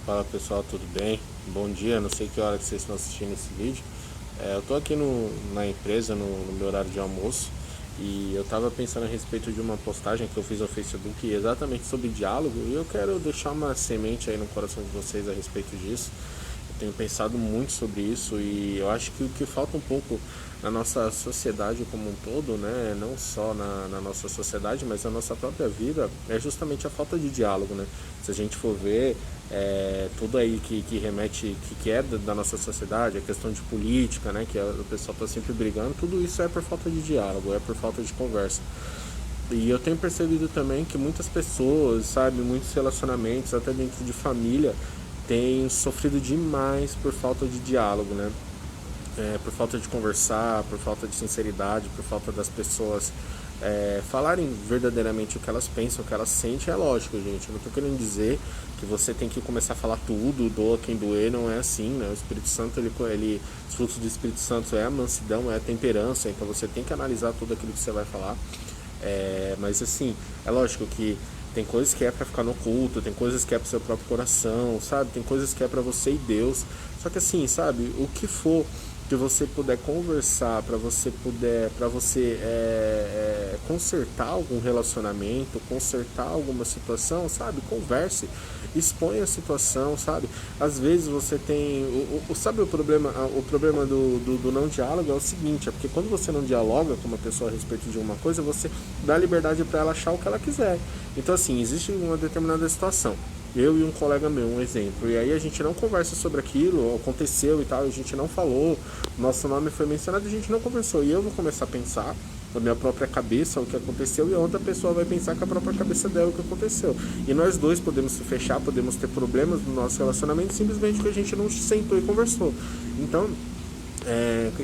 Fala pessoal, tudo bem? Bom dia, não sei que hora que vocês estão assistindo esse vídeo. Eu tô aqui na empresa, no meu horário de almoço, e eu tava pensando a respeito de uma postagem que eu fiz no Facebook exatamente sobre diálogo, e eu quero deixar uma semente aí no coração de vocês a respeito disso. Eu tenho pensado muito sobre isso e eu acho que o que falta um pouco na nossa sociedade como um todo, né, não só na nossa sociedade, mas na nossa própria vida, é justamente a falta de diálogo, né? Se a gente for ver, tudo aí que remete, que é da nossa sociedade, a questão de política, né, que o pessoal está sempre brigando, tudo isso é por falta de diálogo, é por falta de conversa. E eu tenho percebido também que muitas pessoas, sabe, muitos relacionamentos, até dentro de família, têm sofrido demais por falta de diálogo, né? Por falta de conversar, por falta de sinceridade, por falta das pessoas falarem verdadeiramente o que elas pensam, o que elas sentem. É lógico, gente, eu não estou querendo dizer que você tem que começar a falar tudo, doa quem doer, não é assim, né? O Espírito Santo, os frutos do Espírito Santo é a mansidão, é a temperança, então você tem que analisar tudo aquilo que você vai falar. Mas assim, é lógico que tem coisas que é para ficar no culto, tem coisas que é pro seu próprio coração, sabe? Tem coisas que é para você e Deus. Só que assim, sabe, o que for que você puder conversar, para você consertar algum relacionamento, consertar alguma situação, sabe? Converse, expõe a situação, sabe? Às vezes você tem, sabe o problema do não diálogo é o seguinte, é porque quando você não dialoga com uma pessoa a respeito de uma coisa, você dá liberdade para ela achar o que ela quiser. Então assim, existe uma determinada situação, eu e um colega meu, um exemplo, e aí a gente não conversa sobre aquilo, aconteceu e tal, a gente não falou, nosso nome foi mencionado, a gente não conversou, e eu vou começar a pensar na minha própria cabeça o que aconteceu, e a outra pessoa vai pensar com a própria cabeça dela o que aconteceu, e nós dois podemos se fechar, podemos ter problemas no nosso relacionamento, simplesmente porque a gente não sentou e conversou. Então,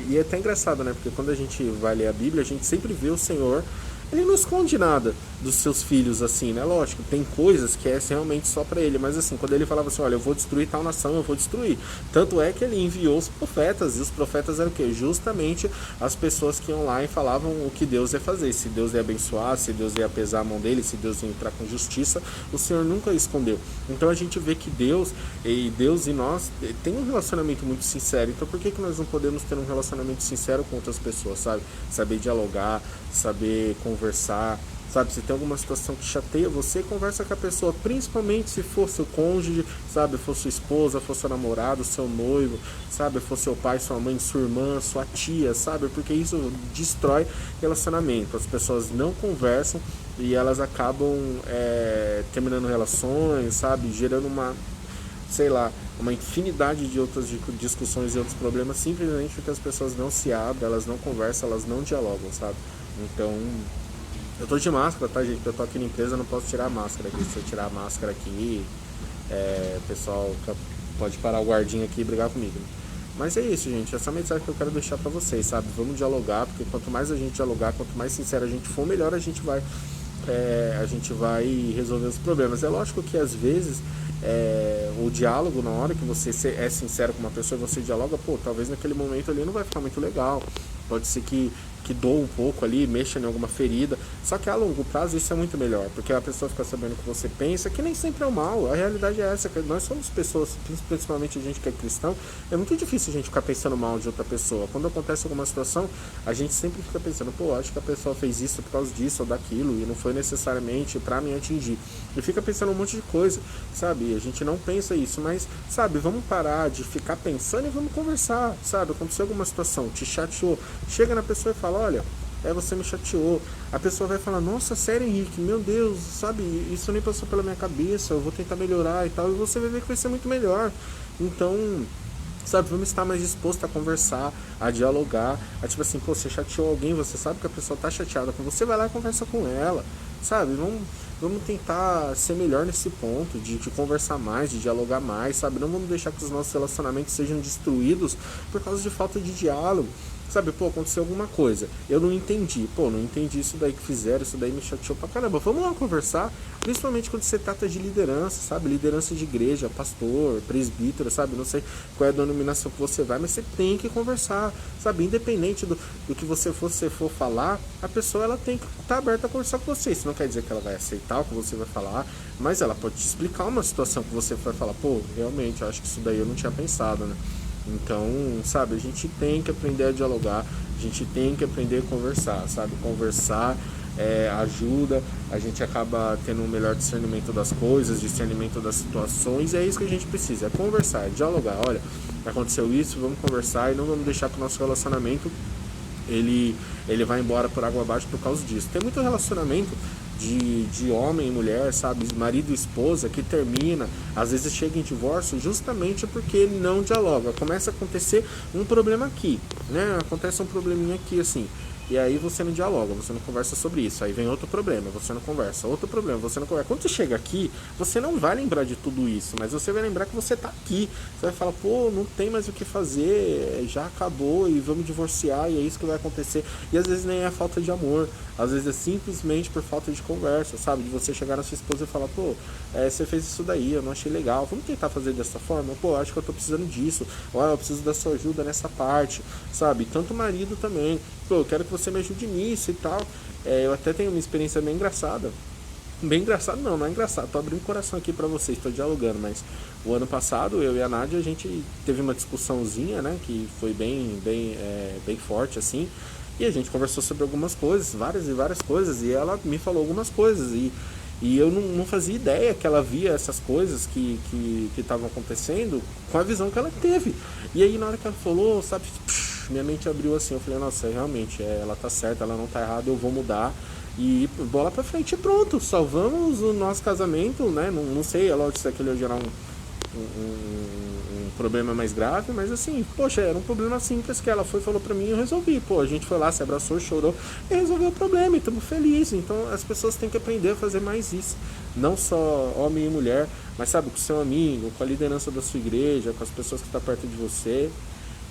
e é até engraçado, né? Porque quando a gente vai ler a Bíblia, a gente sempre vê o Senhor, ele não esconde nada dos seus filhos, assim, né? Lógico, tem coisas que é realmente só para ele, mas assim, quando ele falava assim, olha, eu vou destruir tal nação, eu vou destruir. Tanto é que ele enviou os profetas, e os profetas eram o quê? Justamente as pessoas que iam lá e falavam o que Deus ia fazer, se Deus ia abençoar, se Deus ia pesar a mão dele, se Deus ia entrar com justiça, o Senhor nunca escondeu. Então a gente vê que Deus e nós tem um relacionamento muito sincero. Então por que nós não podemos ter um relacionamento sincero com outras pessoas, sabe? Saber dialogar, saber conversar, sabe? Se tem alguma situação que chateia você, conversa com a pessoa, principalmente se for seu cônjuge, sabe? For sua esposa, for seu namorado, seu noivo, sabe? For seu pai, sua mãe, sua irmã, sua tia, sabe? Porque isso destrói relacionamento. As pessoas não conversam e elas acabam terminando relações, sabe? Gerando sei lá, uma infinidade de outras discussões e outros problemas, simplesmente porque as pessoas não se abrem, elas não conversam, elas não dialogam, sabe? Então, eu tô de máscara, tá, gente? Eu tô aqui na empresa, eu não posso tirar a máscara aqui. Se eu tirar a máscara aqui, o pessoal pode parar o guardinha aqui e brigar comigo, né? Mas é isso, gente. Essa é a mensagem que eu quero deixar pra vocês, sabe? Vamos dialogar, porque quanto mais a gente dialogar, quanto mais sincero a gente for, melhor a gente vai resolver os problemas. É lógico que às vezes o diálogo, na hora que você é sincero com uma pessoa e você dialoga, pô, talvez naquele momento ali não vai ficar muito legal. Pode ser que doa um pouco ali, mexa em alguma ferida. Só que a longo prazo isso é muito melhor, porque a pessoa fica sabendo o que você pensa, que nem sempre é o mal. A realidade é essa, que nós somos pessoas, principalmente a gente que é cristão, é muito difícil a gente ficar pensando mal de outra pessoa. Quando acontece alguma situação, a gente sempre fica pensando, pô, acho que a pessoa fez isso por causa disso ou daquilo, e não foi necessariamente pra me atingir. E fica pensando um monte de coisa, sabe? A gente não pensa isso, mas, sabe, vamos parar de ficar pensando e vamos conversar, sabe? Aconteceu alguma situação, te chateou, chega na pessoa e fala, olha, você me chateou. A pessoa vai falar, nossa, sério, Henrique, meu Deus, sabe, isso nem passou pela minha cabeça, eu vou tentar melhorar e tal, e você vai ver que vai ser muito melhor. Então, sabe, vamos estar mais disposto a conversar, a dialogar, a tipo assim, pô, você chateou alguém, você sabe que a pessoa tá chateada com você, vai lá e conversa com ela, sabe, vamos tentar ser melhor nesse ponto, de conversar mais, de dialogar mais, sabe, não vamos deixar que os nossos relacionamentos sejam destruídos por causa de falta de diálogo, sabe, pô, aconteceu alguma coisa, eu não entendi, pô, não entendi isso daí que fizeram, isso daí me chateou pra caramba, vamos lá conversar, principalmente quando você trata de liderança, sabe, liderança de igreja, pastor, presbítero, sabe, não sei qual é a denominação que você vai, mas você tem que conversar, sabe, independente do que você for falar, a pessoa ela tem que estar aberta a conversar com você, isso não quer dizer que ela vai aceitar o que você vai falar, mas ela pode te explicar uma situação que você vai falar, pô, realmente, eu acho que isso daí eu não tinha pensado, né? Então, sabe, a gente tem que aprender a dialogar, a gente tem que aprender a conversar, sabe? Conversar ajuda, a gente acaba tendo um melhor discernimento das coisas, discernimento das situações, e é isso que a gente precisa, é conversar, é dialogar. Olha, aconteceu isso, vamos conversar e não vamos deixar que o nosso relacionamento ele vai embora por água abaixo por causa disso. Tem muito relacionamento de homem e mulher, sabe, marido e esposa, que termina, às vezes chega em divórcio justamente porque não dialoga. Começa a acontecer um problema aqui, né? Acontece um probleminha aqui, assim. E aí você não dialoga, você não conversa sobre isso. Aí vem outro problema, você não conversa. Outro problema, você não conversa. Quando você chega aqui, você não vai lembrar de tudo isso, mas você vai lembrar que você tá aqui. Você vai falar, pô, não tem mais o que fazer, já acabou e vamos divorciar e é isso que vai acontecer. E às vezes nem é falta de amor, às vezes é simplesmente por falta de conversa, sabe? De você chegar na sua esposa e falar, pô, você fez isso daí, eu não achei legal, vamos tentar fazer dessa forma? Pô, acho que eu tô precisando disso, ó, eu preciso da sua ajuda nessa parte, sabe? Tanto o marido também, pô, eu quero que você me ajude nisso e tal. Eu até tenho uma experiência bem engraçada. Bem engraçado não é engraçado. Tô abrindo o coração aqui pra vocês, tô dialogando, mas o ano passado eu e a Nádia a gente teve uma discussãozinha, né, que foi bem forte assim. E a gente conversou sobre algumas coisas, várias e várias coisas, e ela me falou algumas coisas e eu não fazia ideia que ela via essas coisas que estavam acontecendo com a visão que ela teve. E aí na hora que ela falou, sabe, minha mente abriu assim, eu falei, nossa, realmente, ela tá certa, ela não tá errada, eu vou mudar e bola pra frente e pronto, salvamos o nosso casamento, né? Não sei, é lógico que isso aqui ia gerar um problema mais grave, mas assim, poxa, era um problema simples que ela foi e falou pra mim e eu resolvi. Pô, a gente foi lá, se abraçou, chorou e resolveu o problema e estamos felizes. Então as pessoas têm que aprender a fazer mais isso, não só homem e mulher, mas sabe, com o seu amigo, com a liderança da sua igreja, com as pessoas que estão perto de você.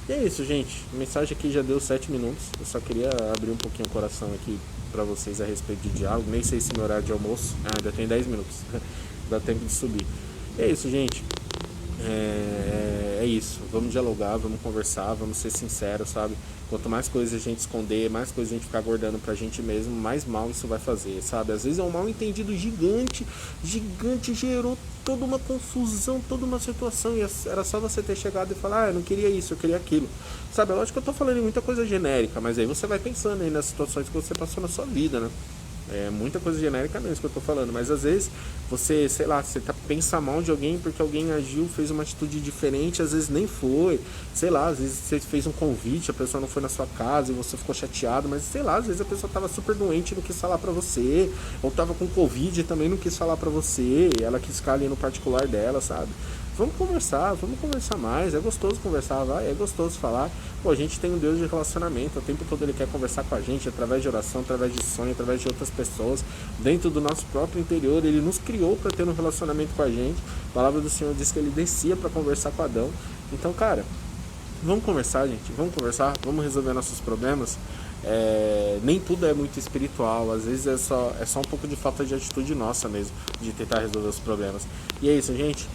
E é isso, gente. A mensagem aqui já deu 7 minutos. Eu só queria abrir um pouquinho o coração aqui pra vocês a respeito de diálogo. Nem sei se meu horário de almoço. Ainda tem 10 minutos. Dá tempo de subir. E é isso, gente. É isso. Vamos dialogar, vamos conversar, vamos ser sinceros, sabe? Quanto mais coisas a gente esconder, mais coisas a gente ficar guardando pra gente mesmo, mais mal isso vai fazer, sabe? Às vezes é um mal entendido gigante, gerou toda uma confusão, toda uma situação, e era só você ter chegado e falar, eu não queria isso, eu queria aquilo. Sabe, é lógico que eu tô falando em muita coisa genérica, mas aí você vai pensando aí nas situações que você passou na sua vida, né? Muita coisa genérica mesmo que eu tô falando, mas às vezes você, sei lá, você pensa mal de alguém porque alguém agiu, fez uma atitude diferente, às vezes nem foi, sei lá, às vezes você fez um convite, a pessoa não foi na sua casa e você ficou chateado, mas sei lá, às vezes a pessoa tava super doente e não quis falar pra você, ou tava com Covid e também não quis falar pra você, ela quis ficar ali no particular dela, sabe? Vamos conversar mais, é gostoso conversar, vai, é gostoso falar. Pô, a gente tem um Deus de relacionamento, o tempo todo ele quer conversar com a gente, através de oração, através de sonho, através de outras pessoas, dentro do nosso próprio interior, ele nos criou para ter um relacionamento com a gente. A palavra do Senhor diz que ele descia para conversar com Adão. Então, cara, vamos conversar, gente, vamos conversar, vamos resolver nossos problemas. Nem tudo é muito espiritual, às vezes é só um pouco de falta de atitude nossa mesmo, de tentar resolver os problemas. E é isso, gente.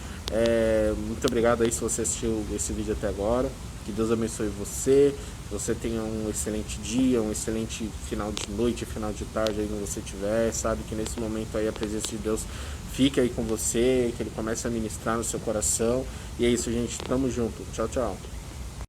Muito obrigado aí se você assistiu esse vídeo até agora. Que Deus abençoe você. Você tenha um excelente dia, um excelente final de noite, final de tarde aí onde você estiver. Sabe que nesse momento aí a presença de Deus fica aí com você, que Ele comece a ministrar no seu coração. E é isso, gente. Tamo junto. Tchau, tchau.